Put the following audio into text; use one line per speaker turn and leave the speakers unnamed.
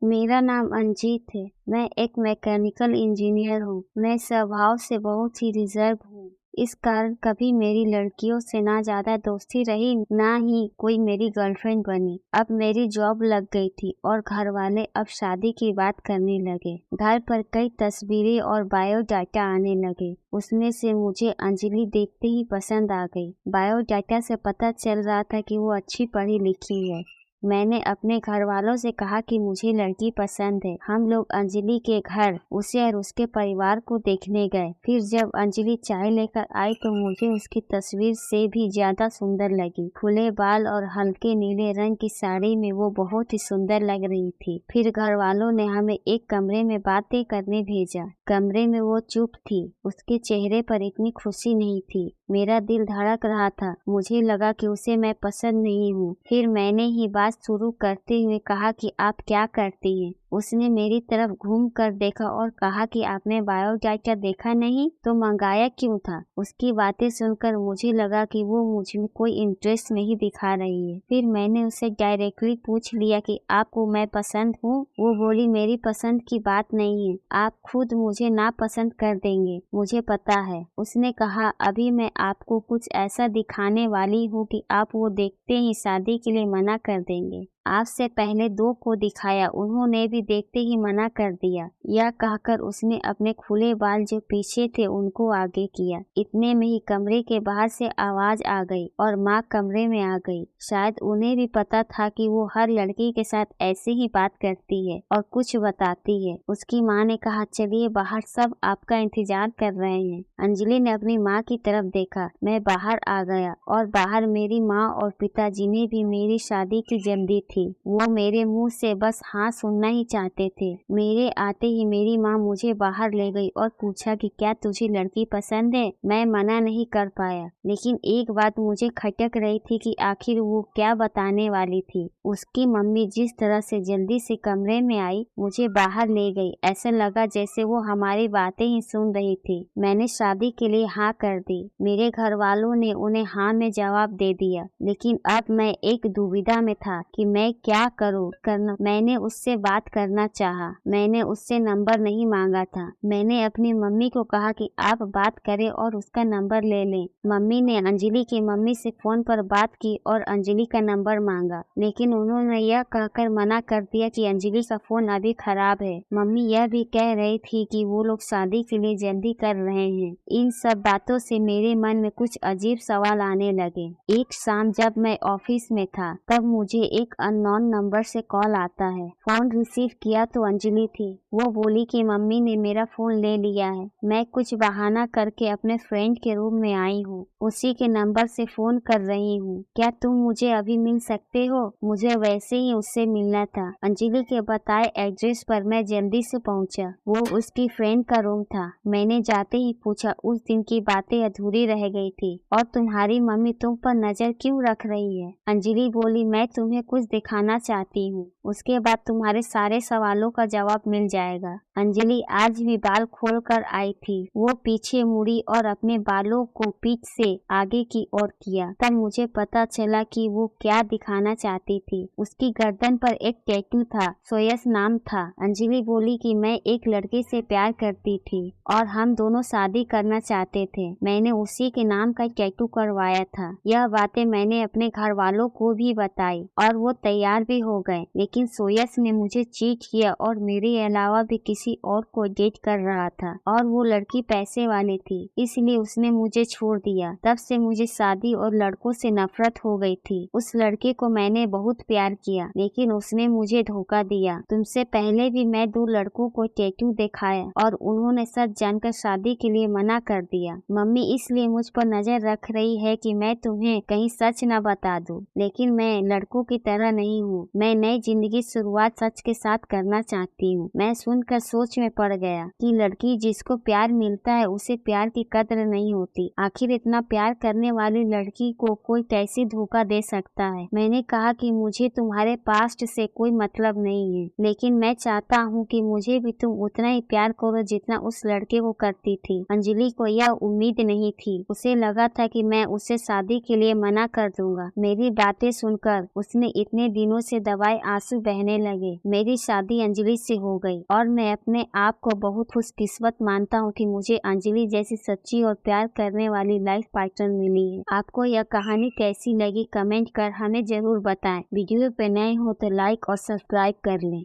मेरा नाम अंजीत है। मैं एक मैकेनिकल इंजीनियर हूँ। मैं स्वभाव से बहुत ही रिजर्व हूँ। इस कारण कभी मेरी लड़कियों से ना ज्यादा दोस्ती रही, ना ही कोई मेरी गर्लफ्रेंड बनी। अब मेरी जॉब लग गई थी और घर वाले अब शादी की बात करने लगे। घर पर कई तस्वीरें और बायोडाटा आने लगे। उसमें से मुझे अंजलि देखते ही पसंद आ गई। बायोडाटा से पता चल रहा था कि वो अच्छी पढ़ी लिखी है। मैंने अपने घर वालों से कहा कि मुझे लड़की पसंद है। हम लोग अंजलि के घर उसे और उसके परिवार को देखने गए। फिर जब अंजलि चाय लेकर आई तो मुझे उसकी तस्वीर से भी ज्यादा सुंदर लगी। खुले बाल और हल्के नीले रंग की साड़ी में वो बहुत ही सुंदर लग रही थी। फिर घर वालों ने हमें एक कमरे में बातें करने भेजा। कमरे में वो चुप थी। उसके चेहरे पर इतनी खुशी नहीं थी। मेरा दिल धड़क रहा था। मुझे लगा कि उसे मैं पसंद नहीं हूँ। फिर मैंने ही बात शुरू करते हुए कहा कि आप क्या करती हैं। उसने मेरी तरफ घूम कर देखा और कहा कि आपने बायोडाटा देखा नहीं तो मंगाया क्यों था। उसकी बातें सुनकर मुझे लगा कि वो मुझमें कोई इंटरेस्ट नहीं दिखा रही है। फिर मैंने उससे डायरेक्टली पूछ लिया कि आपको मैं पसंद हूँ। वो बोली मेरी पसंद की बात नहीं है, आप खुद मुझे ना पसंद कर देंगे, मुझे पता है। उसने कहा अभी मैं आपको कुछ ऐसा दिखाने वाली हूँ कि आप वो देखते ही शादी के लिए मना कर देंगे। आपसे पहले दो को दिखाया, उन्होंने भी देखते ही मना कर दिया। यह कहकर उसने अपने खुले बाल जो पीछे थे उनको आगे किया। इतने में ही कमरे के बाहर से आवाज आ गई और माँ कमरे में आ गई। शायद उन्हें भी पता था कि वो हर लड़की के साथ ऐसे ही बात करती है और कुछ बताती है। उसकी माँ ने कहा चलिए बाहर, सब आपका इंतजार कर रहे हैं। अंजलि ने अपनी माँ की तरफ देखा। मैं बाहर आ गया और बाहर मेरी माँ और पिताजी ने भी मेरी शादी की जल्दी थी। वो मेरे मुंह से बस हाँ सुनना ही चाहते थे। मेरे आते ही मेरी माँ मुझे बाहर ले गई और पूछा कि क्या तुझे लड़की पसंद है। मैं मना नहीं कर पाया, लेकिन एक बात मुझे खटक रही थी कि आखिर वो क्या बताने वाली थी। उसकी मम्मी जिस तरह से जल्दी से कमरे में आई, मुझे बाहर ले गई। ऐसा लगा जैसे वो हमारी बातें ही सुन रही थी। मैंने शादी के लिए हाँ कर दी। मेरे घर वालों ने उन्हें हाँ में जवाब दे दिया, लेकिन अब मैं एक दुविधा में था कि मैं क्या करूं। मैंने उससे बात करना चाहा। मैंने उससे नंबर नहीं मांगा था। मैंने अपनी मम्मी को कहा कि आप बात करें और उसका नंबर ले लें। मम्मी ने अंजलि की मम्मी से फोन पर बात की और अंजलि का नंबर मांगा, लेकिन उन्होंने यह कहकर मना कर दिया कि अंजलि का फोन अभी खराब है। मम्मी यह भी कह रही थी कि वो लोग शादी के लिए जल्दी कर रहे हैं। इन सब बातों से मेरे मन में कुछ अजीब सवाल आने लगे। एक शाम जब मैं ऑफिस में था तब मुझे एक अननोन नंबर से कॉल आता है। फोन रिसीव किया तो अंजलि थी। वो बोली कि मम्मी ने मेरा फोन ले लिया है। मैं कुछ बहाना करके अपने फ्रेंड के रूम में आई हूँ। उसी के नंबर से फोन कर रही हूँ। क्या तुम मुझे अभी मिल सकते हो? मुझे वैसे ही उससे मिलना था। अंजलि के बताए एड्रेस पर मैं जल्दी से पहुँचा। वो उसकी फ्रेंड का रूम था। मैंने जाते ही पूछा उस दिन की बातें अधूरी रह गई थी और तुम्हारी मम्मी तुम पर नजर क्यों रख रही है? अंजलि बोली मैं तुम्हें कुछ दिखाना चाहती हूँ, उसके बाद तुम्हारे सारे सवालों का जवाब मिल जाएगा। अंजलि आज भी बाल खोल कर आई थी। वो पीछे मुड़ी और अपने बालों को पीठ से आगे की ओर किया। तब मुझे पता चला कि वो क्या दिखाना चाहती थी। उसकी गर्दन पर एक टैटू था, सोयस नाम था। अंजलि बोली कि मैं एक लड़के से प्यार करती थी और हम दोनों शादी करना चाहते थे। मैंने उसी के नाम का टैटू करवाया था। यह बातें मैंने अपने घर वालों को भी बताई और वो तैयार भी हो गए, लेकिन सोयस ने मुझे चीट किया और मेरे अलावा भी किसी और को डेट कर रहा था और वो लड़की पैसे वाली थी, इसलिए उसने मुझे छोड़ दिया। तब से मुझे शादी और लड़कों से नफरत हो गई थी। उस लड़के को मैंने बहुत प्यार किया, लेकिन उसने मुझे धोखा दिया। तुमसे पहले भी मैं 2 लड़कों को टैटू दिखाया और उन्होंने सच जानकर शादी के लिए मना कर दिया। मम्मी इसलिए मुझ पर नजर रख रही है कि मैं तुम्हें कहीं सच न बता दूं, लेकिन मैं लड़कों की तरह नहीं हूँ। मैं नई जिंदगी शुरुआत सच के साथ करना चाहती हूँ। मैं सुनकर सोच में पड़ गया कि लड़की जिसको प्यार मिलता है उसे प्यार की कद्र नहीं होती। आखिर इतना प्यार करने वाली लड़की को कोई कैसे धोखा दे सकता है? मैंने कहा कि मुझे तुम्हारे पास्ट से कोई मतलब नहीं है, लेकिन मैं चाहता हूँ कि मुझे भी तुम उतना ही प्यार करो जितना उस लड़के को करती थी। अंजलि को यह उम्मीद नहीं थी। उसे लगा था कि मैं उसे शादी के लिए मना कर दूंगा। मेरी बातें सुनकर उसने इतने इतने दिनों से दबाए आंसू बहने लगे। मेरी शादी अंजलि से हो गई और मैं अपने आप को बहुत खुशकिस्मत मानता हूँ कि मुझे अंजलि जैसी सच्ची और प्यार करने वाली लाइफ पार्टनर मिली है। आपको यह कहानी कैसी लगी कमेंट कर हमें जरूर बताएं। वीडियो पे नए हो तो लाइक और सब्सक्राइब कर लें।